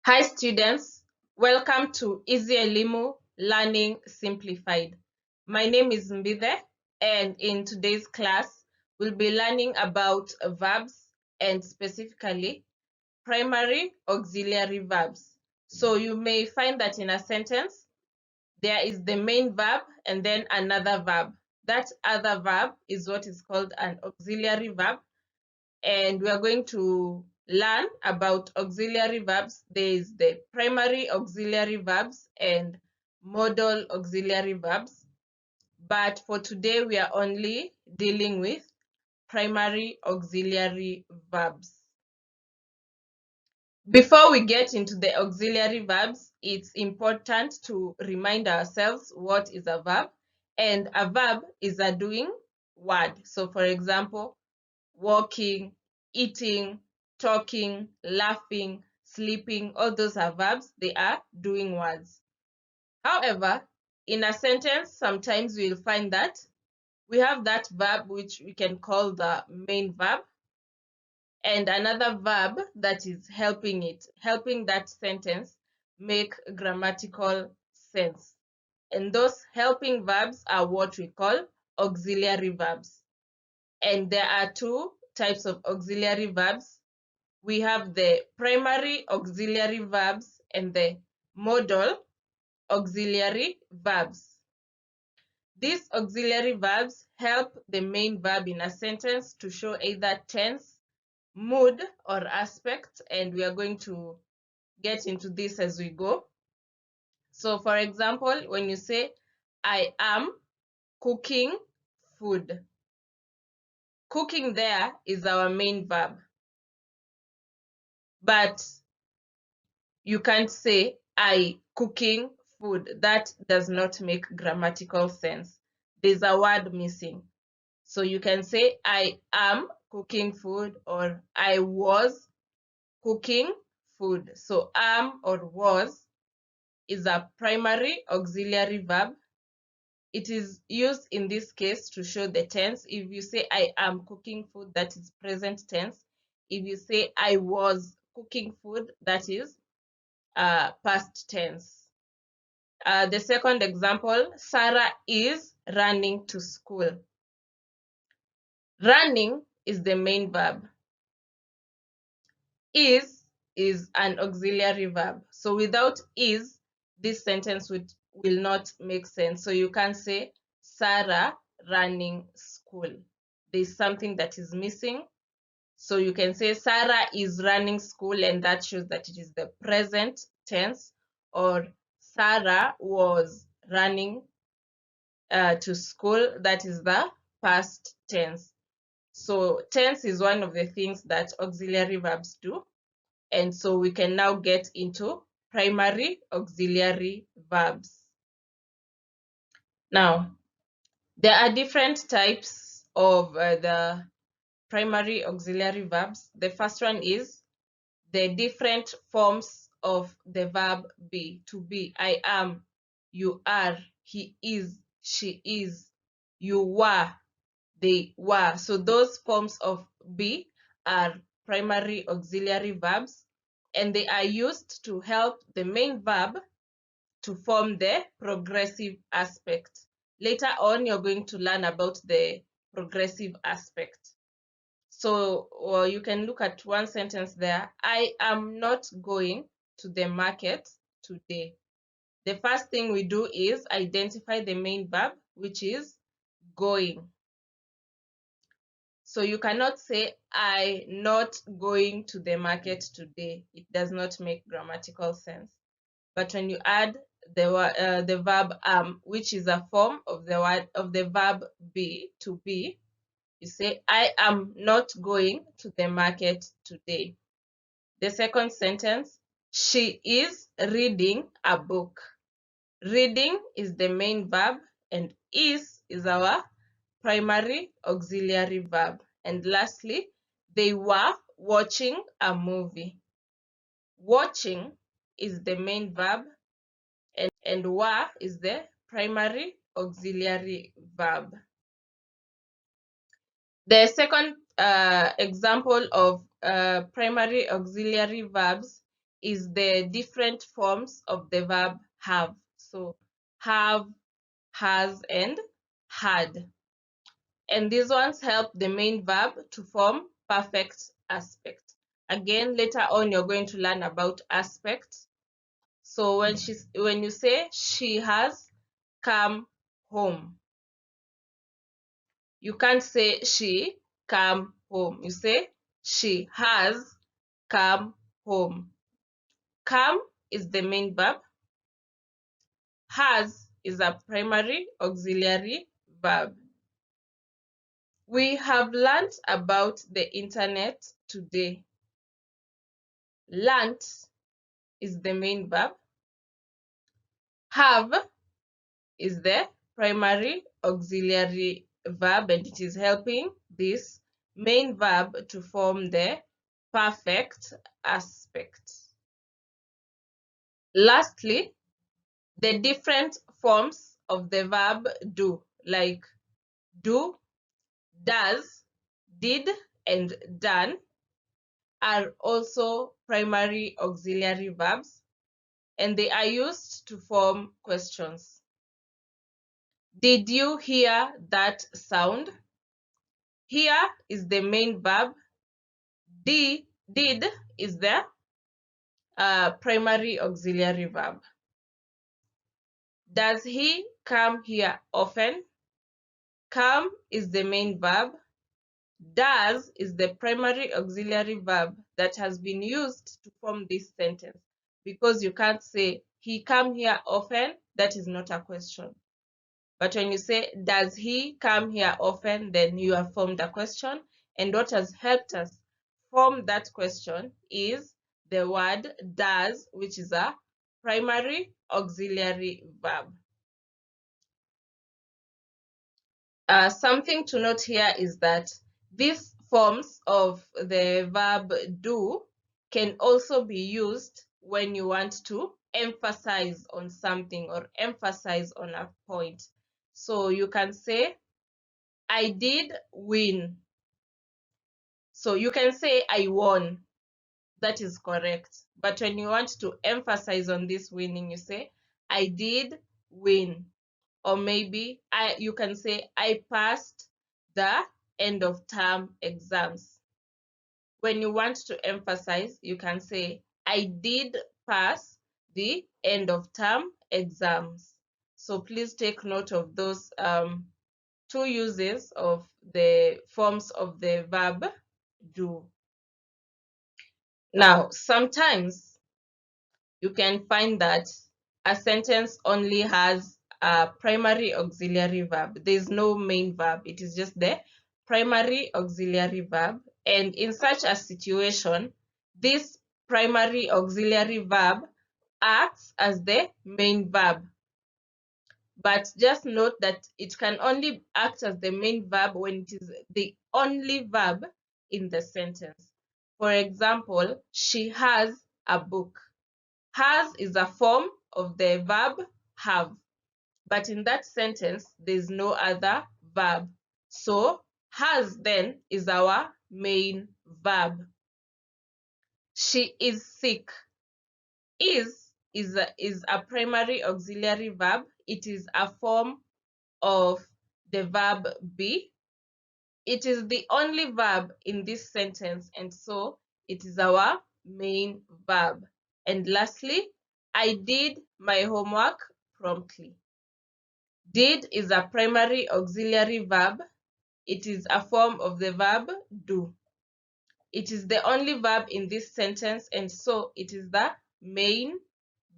Hi students, welcome to Easy Elimu Learning Simplified. My name is Mbithe, and in today's class, we'll be learning about verbs and specifically primary auxiliary verbs. So you may find that in a sentence, there is the main verb and then another verb. That other verb is what is called an auxiliary verb, and we are going to learn about auxiliary verbs. There is the primary auxiliary verbs and modal auxiliary verbs. But for today, we are only dealing with primary auxiliary verbs. Before we get into the auxiliary verbs, it's important to remind ourselves what is a verb. And a verb is a doing word. So for example, walking, eating, talking, laughing, sleeping, all those are verbs. They are doing words. However, in a sentence, sometimes we'll find that we have that verb which we can call the main verb, and another verb that is helping that sentence make grammatical sense. And those helping verbs are what we call auxiliary verbs. And there are two types of auxiliary verbs. We have the primary auxiliary verbs and the modal auxiliary verbs. These auxiliary verbs help the main verb in a sentence to show either tense, mood, or aspect, and we are going to get into this as we go. So for example, when you say, I am cooking food, cooking there is our main verb. But you can't say I cooking food. That does not make grammatical sense. There's a word missing. So you can say I am cooking food or I was cooking food. So am or was is a primary auxiliary verb. It is used in this case to show the tense. If you say I am cooking food, that is present tense. If you say I was cooking food, that is past tense. The second example, Sarah is running to school. Running is the main verb. Is an auxiliary verb. So without is, this sentence will not make sense. So you can't say Sarah running school. There's something that is missing. So you can say Sarah is running school, and that shows that it is the present tense, or Sarah was running to school, that is the past tense. So tense is one of the things that auxiliary verbs do. And so we can now get into primary auxiliary verbs. Now, there are different types of the primary auxiliary verbs. The first one is the different forms of the verb be, to be. I am, you are, he is, she is, you were, they were. So those forms of be are primary auxiliary verbs, and they are used to help the main verb to form the progressive aspect. Later on, you're going to learn about the progressive aspect. So you can look at one sentence there. I am not going to the market today. The first thing we do is identify the main verb, which is going. So you cannot say I not going to the market today. It does not make grammatical sense. But when you add the verb am, which is a form of the verb be, to be, you say I am not going to the market today. The second sentence, she is reading a book. Reading is the main verb, and is our primary auxiliary verb. And lastly, they were watching a movie. Watching is the main verb, and were is the primary auxiliary verb. The second example of primary auxiliary verbs is the different forms of the verb have. So have, has, and had. And these ones help the main verb to form perfect aspect. Again, later on, you're going to learn about aspects. So when you say she has come home, you can't say she come home. You say she has come home. Come is the main verb. Has is a primary auxiliary verb. We have learned about the internet today. Learnt is the main verb. Have is the primary auxiliary verb, and it is helping this main verb to form the perfect aspect. Lastly, the different forms of the verb do, like do, does, did, and done, are also primary auxiliary verbs, and they are used to form questions. Did you hear that sound? Hear is the main verb. Did is the primary auxiliary verb. Does he come here often? Come is the main verb. Does is the primary auxiliary verb that has been used to form this sentence, because you can't say he come here often. That is not a question. But when you say does he come here often, then you have formed a question, and what has helped us form that question is the word does, which is a primary auxiliary verb. Something to note here is that these forms of the verb do can also be used when you want to emphasize on something or emphasize on a point. So you can say, I did win. So you can say, I won. That is correct. But when you want to emphasize on this winning, you say, I did win. Or maybe you can say, I passed the end of term exams. When you want to emphasize, you can say, I did pass the end of term exams. So please take note of those two uses of the forms of the verb do. Now, sometimes you can find that a sentence only has a primary auxiliary verb. There's no main verb. It is just the primary auxiliary verb. And in such a situation, this primary auxiliary verb acts as the main verb. But just note that it can only act as the main verb when it is the only verb in the sentence. For example, she has a book. Has is a form of the verb have, but in that sentence, there's no other verb. So has then is our main verb. She is sick. Is a primary auxiliary verb. It is a form of the verb be. It is the only verb in this sentence, and so it is our main verb. And lastly, I did my homework promptly. Did is a primary auxiliary verb. It is a form of the verb do. It is the only verb in this sentence, and so it is the main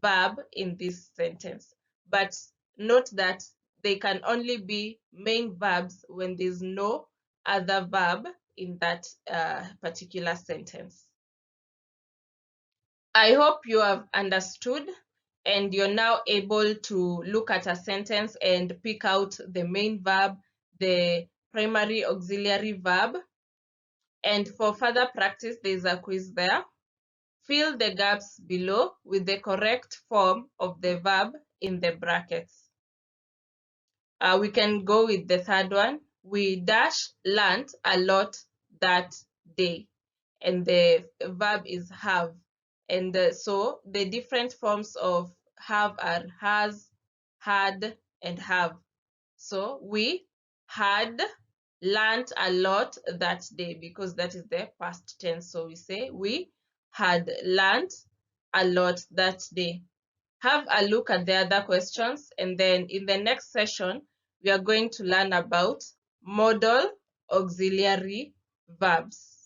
verb in this sentence. But note that they can only be main verbs when there's no other verb in that particular sentence. I hope you have understood and you're now able to look at a sentence and pick out the main verb, the primary auxiliary verb. And for further practice, there's a quiz there. Fill the gaps below with the correct form of the verb in the brackets. We can go with the third one. We learned a lot that day. And the verb is have. And so the different forms of have are has, had, and have. So we had learned a lot that day, because that is the past tense. So we say we had learned a lot that day. Have a look at the other questions, and then in the next session, we are going to learn about modal auxiliary verbs.